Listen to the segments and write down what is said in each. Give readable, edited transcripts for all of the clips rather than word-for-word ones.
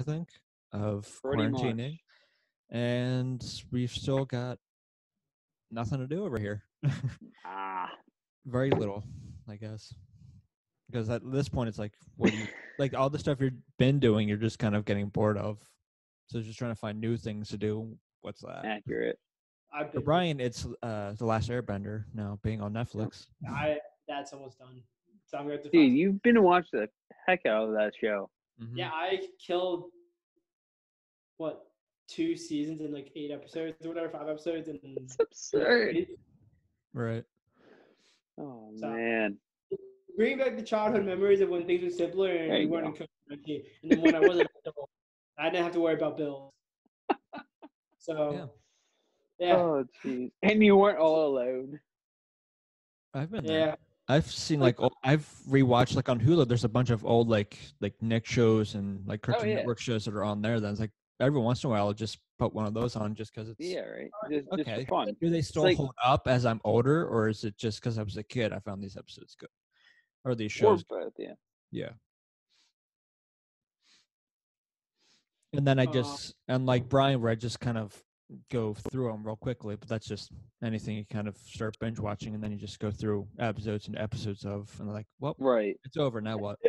think, of Pretty quarantining, much. and we've still got nothing to do over here. Ah. Very little, I guess. Because at this point, it's like, what do you like? All the stuff you've been doing, you're just kind of getting bored of. So just trying to find new things to do. What's that? Accurate. For Brian, it's The Last Airbender now being on Netflix. That's almost done. So I'm going to Dude, you've been watching the heck out of that show. Mhm. Yeah, I killed 2 seasons in like 8 episodes or whatever, 5 episodes, and It's absurd. Right. Oh So- man. bring back the childhood memories of when things were simpler and There we you weren't go. in COVID-19. And then when I wasn't adult, I didn't have to worry about bills. So, yeah. Oh jeez. And you weren't all alone. I've been Yeah. there. I've seen I've rewatched like on Hulu. There's a bunch of old like Nick shows and like Cartoon yeah. Network shows that are on there. That's like every once in a while I'll just put one of those on just because it's Yeah, right. Just okay. for fun. Do they still like- hold up as I'm older, or is it just because I was a kid I found these episodes good, or these Or shows? both, yeah. Yeah. And then I just and like Brian, where I just kind of go through them real quickly, but that's just anything you kind of start binge watching, and then you just go through episodes and episodes of, and like, well, Right. it's over now. What?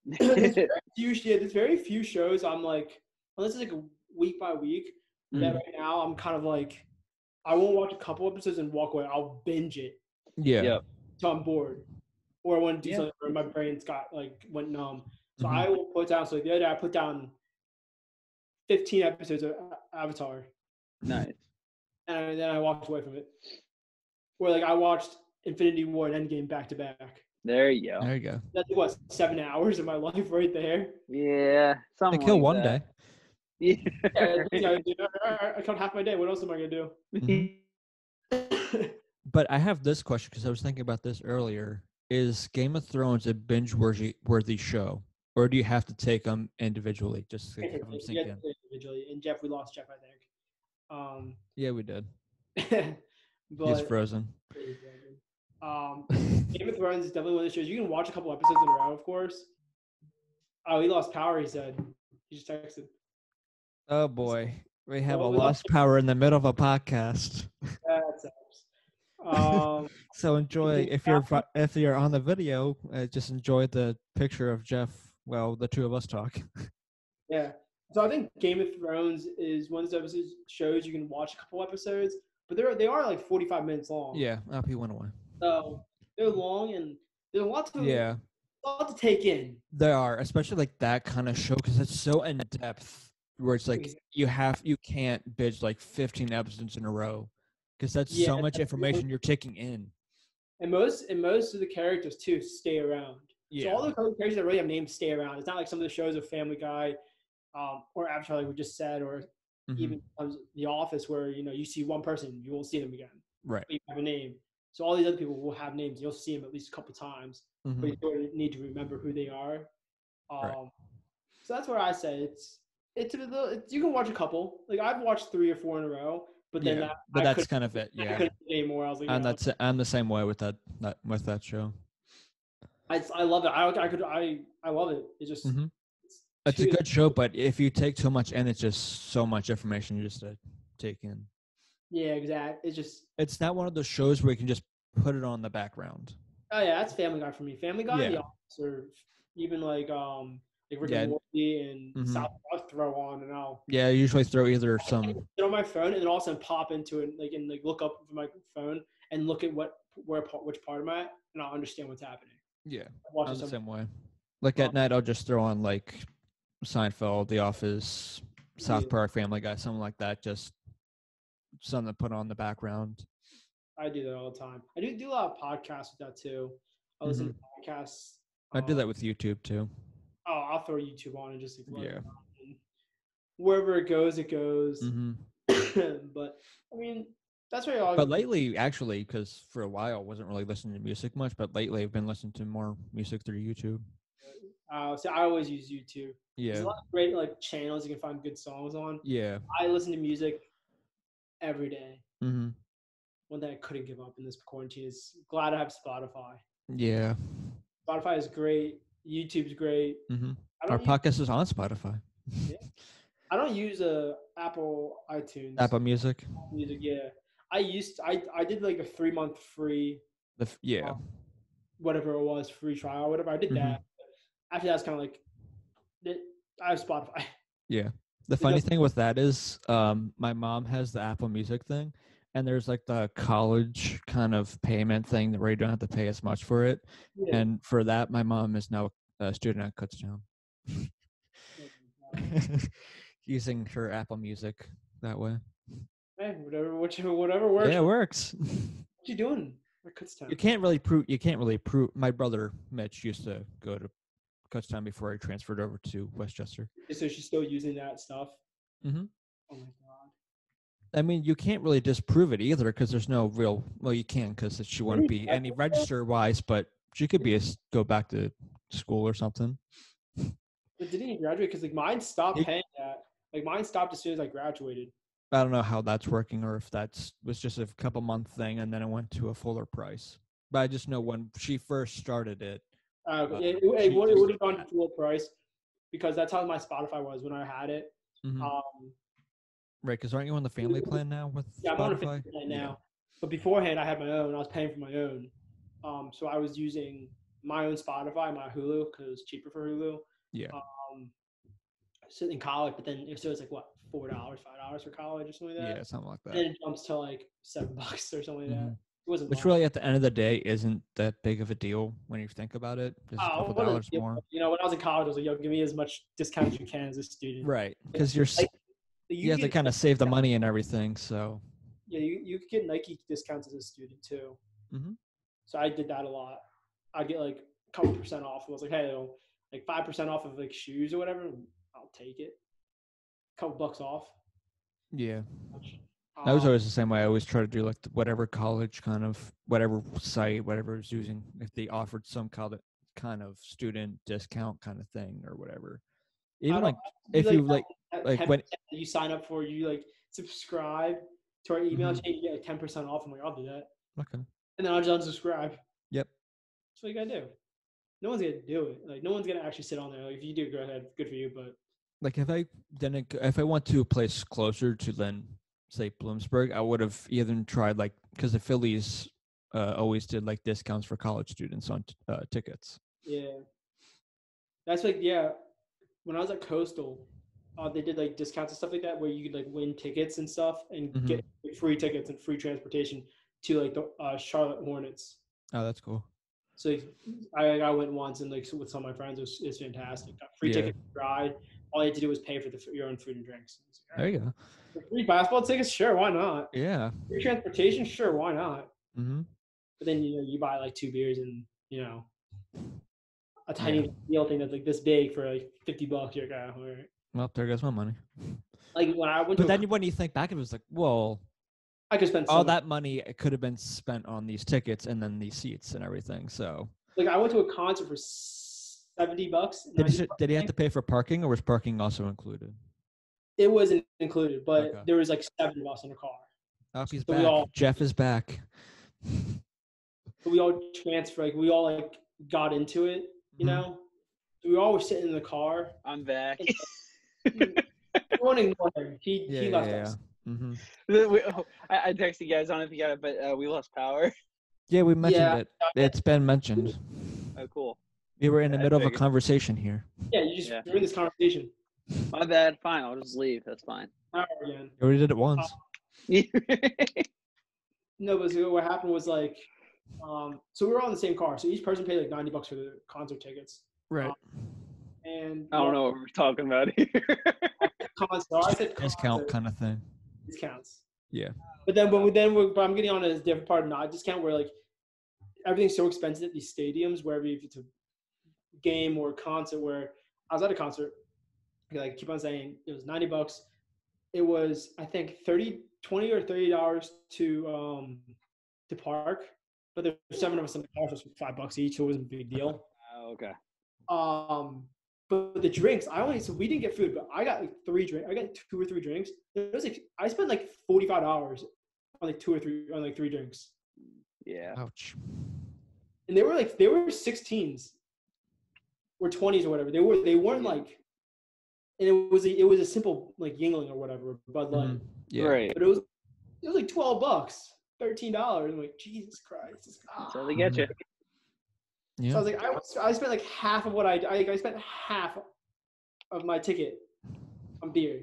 There's very few shows I'm like, unless it's like a week by week, that right now I'm kind of like, I won't watch a couple episodes and walk away. I'll binge it. Yeah. Yep. So I'm bored. Or I want to do Yeah. something where my brain's went numb. So I will put down, so the other day I put down 15 episodes of Avatar. Nice. And then I walked away from it. Or like I watched Infinity War and Endgame back to back. There you go. There you go. That's 7 hours of my life right there. Yeah. They Something kill like one that. day. Yeah, Yeah. I killed half my day. What else am I gonna do? Mhm. But I have this question because I was thinking about this earlier. Is Game of Thrones a binge-worthy show, or do you have to take them individually just to have them sink in? Individually. And Jeff, we lost Jeff, I think. Yeah, we did. But He's frozen. Game of Thrones is definitely one of the shows you can watch a couple episodes in a row, of course. Oh, he lost power. He said. He just texted. Oh boy, we have Well, a we lost power in the middle of a podcast. That sucks. So enjoy if you're on the video, just enjoy the picture of Jeff. Well, the two of us talk. Yeah. So I think Game of Thrones is one of those shows you can watch a couple episodes, but they are like 45 minutes long. Yeah, he went away. So they're long and there's a lot to take in. There are, especially like that kind of show because it's so in depth. Where it's like you can't binge like 15 episodes in a row because that's so much information you're taking in. And most of the characters too stay around. Yeah. So all the characters that really have names stay around. It's not like some of the shows of Family Guy, or Avatar, like we just said, or even The Office, where you see one person, you won't see them again. Right. But you have a name. So all these other people will have names. You'll see them at least a couple times, but you don't need to remember who they are. Right. So that's where I say you can watch a couple. Like I've watched 3 or 4 in a row, but then that's kind of it. Yeah. I couldn't anymore. I was like, and I'm the same way with that show. I love it. I love it. It's just it's a good show, but if you take too much in, it's just so much information just to take in. Yeah, exactly. It's not one of those shows where you can just put it on the background. Oh yeah, that's Family Guy for me. Family Guy, and The Office, or even like Rick and Morty and South Park, throw on and I'll. Yeah, I usually throw either some. Get on my phone and then also pop into it, and look up from my phone and look at which part am I at, and I'll understand what's happening. Yeah, I'm the same way. Like at night, I'll just throw on like Seinfeld, The Office, South Park, Family Guy, something like that. Just something to put on the background. I do that all the time. I do a lot of podcasts with that too. I listen to podcasts. I do that with YouTube too. Oh, I'll throw YouTube on and just wherever it goes, it goes. But I mean, that's where y'all. But lately, actually, because for a while I wasn't really listening to music much, but lately I've been listening to more music through YouTube. So I always use YouTube. Yeah. There's a lot of great channels you can find good songs on. Yeah. I listen to music every day. Mm-hmm. One thing I couldn't give up in this quarantine is glad I have Spotify. Yeah. Spotify is great. YouTube's great. Our podcast is on Spotify. Yeah. I don't use Apple iTunes. Apple Music. Music, yeah. I did like a 3-month free, Yeah. whatever it was, free trial, or whatever. I did that. After that, it's kind of like, I have Spotify. Yeah. The funny thing with that is, my mom has the Apple Music thing, and there's like the college kind of payment thing where you don't have to pay as much for it. Yeah. And for that, my mom is now a student at Kutztown. Using her Apple Music that way. Hey, whatever works. Yeah, it works. What you doing at Kutztown? You can't really prove. My brother Mitch used to go to Kutztown before he transferred over to Westchester. So she's still using that stuff? Mm-hmm. Oh my god. I mean, you can't really disprove it either because there's no real. Well, you can because she wouldn't be any register wise, but she could be go back to school or something. But didn't he graduate? Because like mine stopped paying that. Like mine stopped as soon as I graduated. I don't know how that's working or if was just a couple month thing and then it went to a fuller price. But I just know when she first started it. It would have gone to full price because that's how my Spotify was when I had it. Mm-hmm. Right, because aren't you on the family plan now with Spotify? I'm on a family plan now. Yeah. But beforehand, I had my own. I was paying for my own. So I was using my own Spotify, my Hulu, because it's cheaper for Hulu. Yeah. So in college, but then it was like what, $4, $5 for college or something like that. Yeah, something like that. And then it jumps to like $7 or something like that. It wasn't. Which really, at the end of the day, isn't that big of a deal when you think about it. Just a couple dollars more. You know, when I was in college, I was like, "Yo, give me as much discount as you can as a student." Right, because you have to kind of save the money and everything. So yeah, you could get Nike discounts as a student too. Mm-hmm. So I did that a lot. I'd get like a couple percent off. I was like, hey, like 5% off of like shoes or whatever. I'll take it. A couple bucks off. Yeah. I was always the same way. I always try to do like whatever college kind of, whatever site, whatever is using, if they offered some kind of student discount kind of thing or whatever. Even like if you like when you sign up for, you like subscribe to our email chain, you get like 10% off. I'm like, I'll do that. Okay. And then I'll just unsubscribe. Yep. That's what you gotta do. No one's gonna do it. Like no one's gonna actually sit on there. Like if you do, go ahead, good for you. But like if I went to a place closer to then say Bloomsburg, I would have either tried like because the Phillies always did like discounts for college students on tickets. Yeah, that's like when I was at Coastal, they did like discounts and stuff like that where you could like win tickets and stuff and get like, free tickets and free transportation to like the Charlotte Hornets. Oh, that's cool. So I went once and like with some of my friends, it was fantastic. Got free tickets, ride. All you had to do was pay for your own food and drinks. There you go. Free basketball tickets, sure, why not? Yeah. Free transportation, sure, why not? Mm-hmm. But then you buy like 2 beers and a tiny deal thing that's like this big for like $50. You're like, all right. Well, there goes my money. Like when I went, but then when you think back, it was like, well, I could spend all that money. It could have been spent on these tickets and then these seats and everything. So, like, I went to a concert for $70. Did he have to pay for parking, or was parking also included? It wasn't included, but there was like 7 of us in a car. Oh, he's back. Jeff is back. We all transferred. Like we all like got into it, you know. So we all were sitting in the car. I'm back. One ignore him. He left us. Mm-hmm. I texted you guys on it, but we lost power. Yeah, we mentioned it. It's been mentioned. Oh, cool. We were in the middle of a conversation here. Yeah, you just ruined this conversation. My bad. Fine, I'll just leave. That's fine. All right, again. You already did it once. No, but so what happened was like, so we were all in the same car. So each person paid like $90 for the concert tickets. Right. And I don't know what we're talking about here. I said discount kind of thing. Discounts. Yeah. But I'm getting on a different part of not discount where like everything's so expensive at these stadiums, wherever if it's a game or a concert. Where I was at a concert, like keep on saying it was $90. It was I think $20 or $30 to park, but there were 7 of us in the car, so it was $5 each, so it wasn't a big deal. Oh, okay. But the drinks, so we didn't get food, but I got like 3 drinks. I got 2 or 3 drinks. It was like I spent like $45 on like 3 drinks. Yeah. Ouch. And they were 16s or 20s or whatever. They weren't like and it was a simple like Yingling or whatever, Bud Light, Mhm. Yeah. Right. but it was like $12, $13. I'm like, Jesus Christ. So they get you. Yeah. So I was like, I spent like half of what I spent half of my ticket on beer.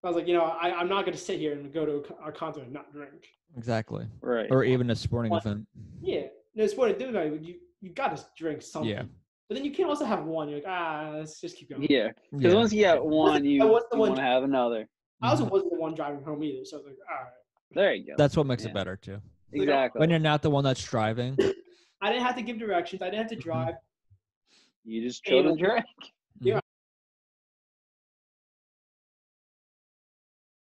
I was like, I'm not going to sit here and go to a concert and not drink. Exactly. Right. Or even a sporting Well, event. Yeah, no, it's what you got to drink something. Yeah. But then you can't also have one. You're like, let's just keep going. Yeah. Because Yeah. once you get one, you wasn't the one- want to have another. I also wasn't the one driving home either, so I was like, all right. There you go. That's what makes Yeah. it better too. Exactly. When you're not the one that's driving. I didn't have to give directions. I didn't have to drive. You just chill and drink. Yeah,